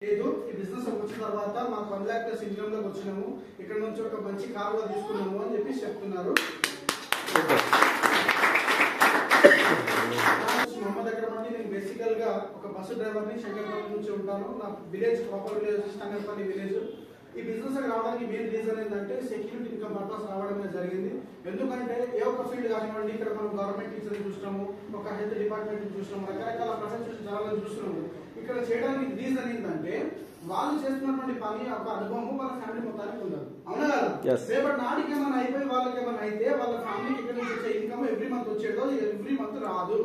లేదు ఈ బిజినెస్ వచ్చిన తర్వాత మాకు 1 lakh ప్లస్ ఇన్కమ్ లోకి వచ్చినాము, ఇక్కడ నుంచి ఒక మంచి కార్ కూడా తీసుకున్నాము అని చెప్పి చెప్తున్నారు. మొహమ్మద్ అక్రమ్ అంటే నేను బేసికల్ గా ఒక బస్సు డ్రైవర్ ని, శంకర్పల్లి నుంచి ఉంటాను. నా village proper village Shankarpally village. ఈ బిజినెస్ రావడానికి మెయిన్ రీజన్ ఏంటంటే సెక్యూరిటీ ఇన్కమ్ పర్పస్ రావడమే జరిగింది. ఎందుకంటే ఏ ఒక్క ఫీల్డ్ కానివ్వండి, ఇక్కడ మనం గవర్నమెంట్ టీచర్ చూసినాము, ఒక హెల్త్ డిపార్ట్మెంట్ చూసినాము, రకరకాల ప్రొఫెషన్స్ చాలా మంది చూస్తున్నాము. ఇక్కడ చేయడానికి రీజన్ ఏంటంటే వాళ్ళు చేస్తున్నటువంటి పని ఒక అనుభవం వాళ్ళ ఫ్యామిలీ మొత్తానికి ఉండదు. అవునా కదా? రేపటి నాటికి ఏమైనా అయిపోయి వాళ్ళకి ఏమైనా అయితే వాళ్ళ ఫ్యామిలీకి ఇక్కడ నుంచి వచ్చే ఇన్కమ్ ఎవ్రీ మంత్ వచ్చేదో ఎవ్రీ మంత్ రాదు,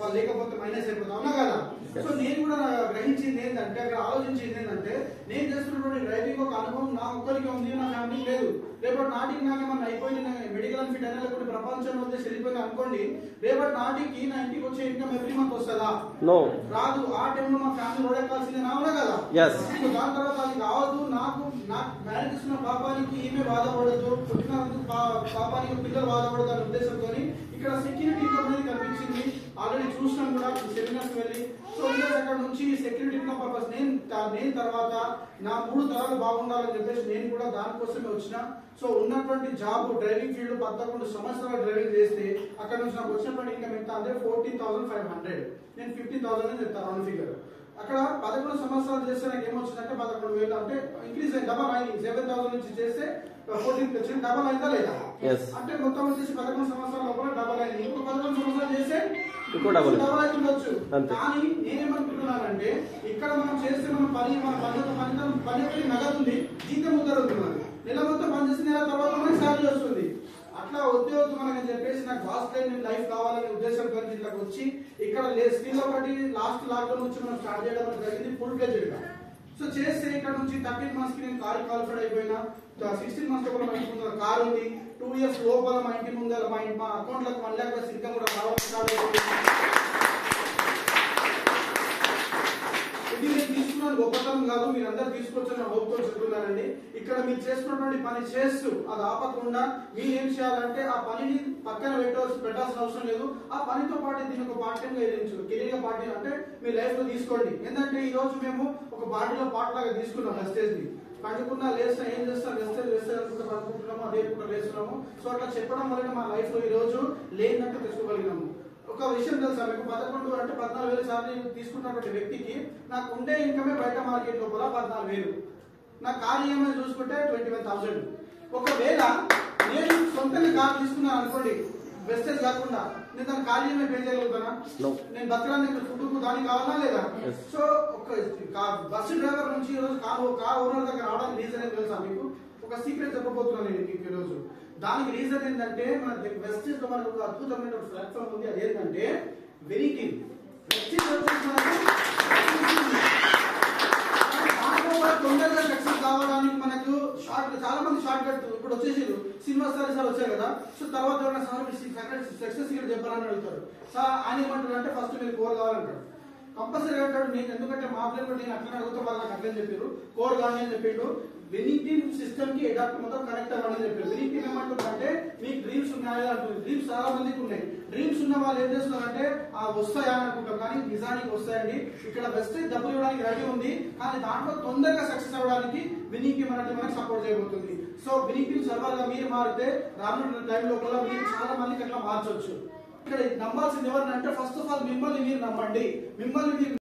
వాళ్ళు లేకపోతే మైనస్ అయిపోతుంది. అవునా కదా? సో నేను కూడా గ్రహించింది ఏంటంటే, అక్కడ ఆలోచించింది ఏంటంటే, నేను చేస్తున్నటువంటి డ్రైవింగ్ ఒక అనుభవం నా ఒక్కరికి ఉంది, నా ఫ్యామిలీ లేదు. రేపటి నాటికి నాకు ఏమన్నా అయిపోయింది, మెడికల్ అండ్ ఫిట్ అయినా లేకపోతే ప్రపంచంలో వచ్చేసి వెళ్ళిపోయింది అనుకోండి, రేపటి నాటికి నా ఇంటికి వచ్చే ఇన్కమ్ ఎవ్రీ మంత్ వస్తుందా? రాదు. ఆ టైంలో మా ఫ్యామిలీ రోడెక్కాల్సిందే. అవునా కదా? దాని తర్వాత అది కావద్దు, నాకు మ్యారేజ్ చేసిన పాపానికి ఈమె బాధపడదు, పుట్టినందుకు పాపానికి పిల్లలు బాధపడదు అనే ఉద్దేశంతో ఇక్కడ సెక్యూరిటీ ఇన్కమ్ అనేది కనిపించింది. ఆల్రెడీ చూసినాం కూడా సెమినార్స్ వెళ్ళి. సో ఈరోజు అక్కడ నుంచి సెక్యూరిటీ ఇన్కమ్ పర్పస్ నేను తర్వాత నా 3 తరాలు బాగుండాలని చెప్పేసి నేను కూడా దానికోసమే వచ్చిన. సో ఉన్నటువంటి జాబ్ డ్రైవింగ్ ఫీల్డ్ 11 సంవత్సరాలు డ్రైవింగ్ చేస్తే అక్కడ నుంచి నాకు వచ్చినటువంటి ఇన్కమ్ ఎంత అంటే 14,500. నేను 15,000 అని చెప్తాను రౌండ్ ఫిగర్. అక్కడ 11 సంవత్సరాలు చేస్తే నాకు ఏమొచ్చిందంటే 11,000, అంటే ఇంక్రీజ్ అయింది, డబల్ అయింది. 7,000 నుంచి చేస్తే 14 వచ్చింది, డబల్ అయిందా లేదా? అంటే మొత్తం వచ్చేసి 11 సంవత్సరాల లోపల డబల్ అయింది. ఇంకో 11 సంవత్సరాలు చేస్తే డబల్ అవుతుండొచ్చు. కానీ నేనేమనుకుంటున్నానంటే, ఇక్కడ మనం చేస్తే మన పని నగదుంది, జీతం ముద్దరుతుంది, నెల మొత్తం పనిచేసి నెల తర్వాత మనకి శాలరీ వస్తుంది. అట్లా ఉద్యోగం మనకని చెప్పేసి నాకు బాస్ టైం లైఫ్ కావాలనే ఉద్దేశంతో ఇక్కడికి వచ్చి ఇక్కడ స్కిల్ ఒకటి లాస్ట్ లాక్డౌన్ నుంచి మనం స్టార్ట్ చేయడం జరిగింది ఫుల్ ఫ్లెడ్జ్డ్ గా. సో చేస్తే ఇక్కడ నుంచి 13 months కి నేను కార్ క్వాలిఫైడ్ అయిపోయినా, 16 months లోపల మా ఇంటి ముందర కార్ ఉంది, 2 years లోపల మా ఇంటి ముందర మా అకౌంట్ లకు 1 lakh ప్లస్ ఇన్కమ్ కూడా రావడం స్టార్ట్ అయిపోయింది. ఇది నేను తీసుకున్నాను గొప్పతనం కాదు, మీరు అందరు తీసుకొచ్చిన హోప్తో చెప్తున్నానండి. ఇక్కడ మీరు చేస్తున్నటువంటి పని చేస్తూ అది ఆపకుండా మీరు ఏం చేయాలంటే ఆ పనిని పక్కన పెట్టాల్సిన అవసరం లేదు. ఆ పనితో పాటు దీన్ని ఒక పార్ట్ టైం గా కెరీర్ గా పార్టీ అంటే మీ లైఫ్ లో తీసుకోండి. ఎందుకంటే ఈ రోజు మేము ఒక బాడీలో పార్ట్ లాగా తీసుకున్నాం వెస్టేజ్ ని. పండుకున్నా లేస్తా ఏం చేస్తాం, వెస్టేజ్ అనుకుంటే పడుకుంటున్నాము, అదే కూడా లేస్తున్నాము. సో అట్లా చెప్పడం వల్ల మా లైఫ్ లో ఈ రోజు లేనట్టు తెచ్చుకోగలిగినాము. ఒక విషయం తెలుసా మీకు, 11 అంటే 14,000 సార్లు తీసుకున్నటువంటి వ్యక్తికి నాకు ఉండే ఇన్కమే బయట మార్కెట్ లోపల 14,000. నా కార్ ఈఎంఐ చూసుకుంటే 21,000. ఒకవేళ నేను సొంతంగా కార్ తీసుకున్నాను అనుకోండి, వెస్టేజ్ కాకుండా, నేను దాని కార్ ఈఎంఐ పే చేయగలుగుతానా? నేను బతకడానికి ఫుడ్కు దానికి కావాలా లేదా? సో ఒక బస్సు డ్రైవర్ నుంచి ఈరోజు కార్ ఓనర్ దగ్గర రావడానికి రీజన్ ఏం తెలుసా మీకు? ఒక సీక్రెట్ చెప్పబోతున్నాను నేను మీకు ఈరోజు. దానికి రీజన్ ఏంటంటే, మన వెస్టేజ్ లో మనకు ఒక అద్భుతమైన ప్లాట్ఫామ్ ఉంది. అదేంటంటే వెహికల్. వెస్టేజ్ తొందరగా సక్సెస్ కావడానికి మనకు చాలా మంది షార్ట్ కట్ ఇప్పుడు వచ్చేసి సినిమా సార్ వచ్చారు కదా. సో తర్వాత సక్సెస్ ఇక్కడ చెప్పాలని అడుగుతారు. సార్ ఆయన ఏమంటారు అంటే, ఫస్ట్ మీరు కోర్ కావాలంటారు. కంపల్సరీ అంటాడు. నేను ఎందుకంటే మా ప్లేట్ నేను అట్లనే అడుగుతా, వాళ్ళు నాకు అట్లనే చెప్పారు. కోర్ కానీ అని చెప్పిండు. విన్నింగ్ టీమ్ సిస్టమ్ కి అడాప్ట్ మొత్తం కనెక్ట్ అవ్వాలని చెప్పారు. విన్నింగ్ టీమ్ ఏమంటుందంటే, మీకు డ్రీమ్స్ ఉన్నాయా అంటుంది. డ్రీమ్స్ చాలా మందికి ఉన్నాయి. డ్రీమ్స్ ఉన్న వాళ్ళు ఏం చేస్తున్నారంటే వస్తాయా అని అనుకుంటాం, కానీ నిజానికి వస్తాయండి. ఇక్కడ వెస్టేజ్ డబ్బులు ఇవ్వడానికి రెడీ ఉంది, కానీ దాంట్లో తొందరగా సక్సెస్ అవ్వడానికి విన్నింగ్ టీమ్ అనేది మనకి సపోర్ట్ చేయబోతుంది. సో విన్నింగ్ టీమ్ సర్వర్ గా మీరు మారితే రానున్న టైం లోపల మీరు చాలా మందికి అట్లా మార్చవచ్చు. ఇక్కడ నమ్మాల్సింది ఎవరిని అంటే, ఫస్ట్ ఆఫ్ ఆల్ మిమ్మల్ని మీరు నమ్మండి. మిమ్మల్ని మీరు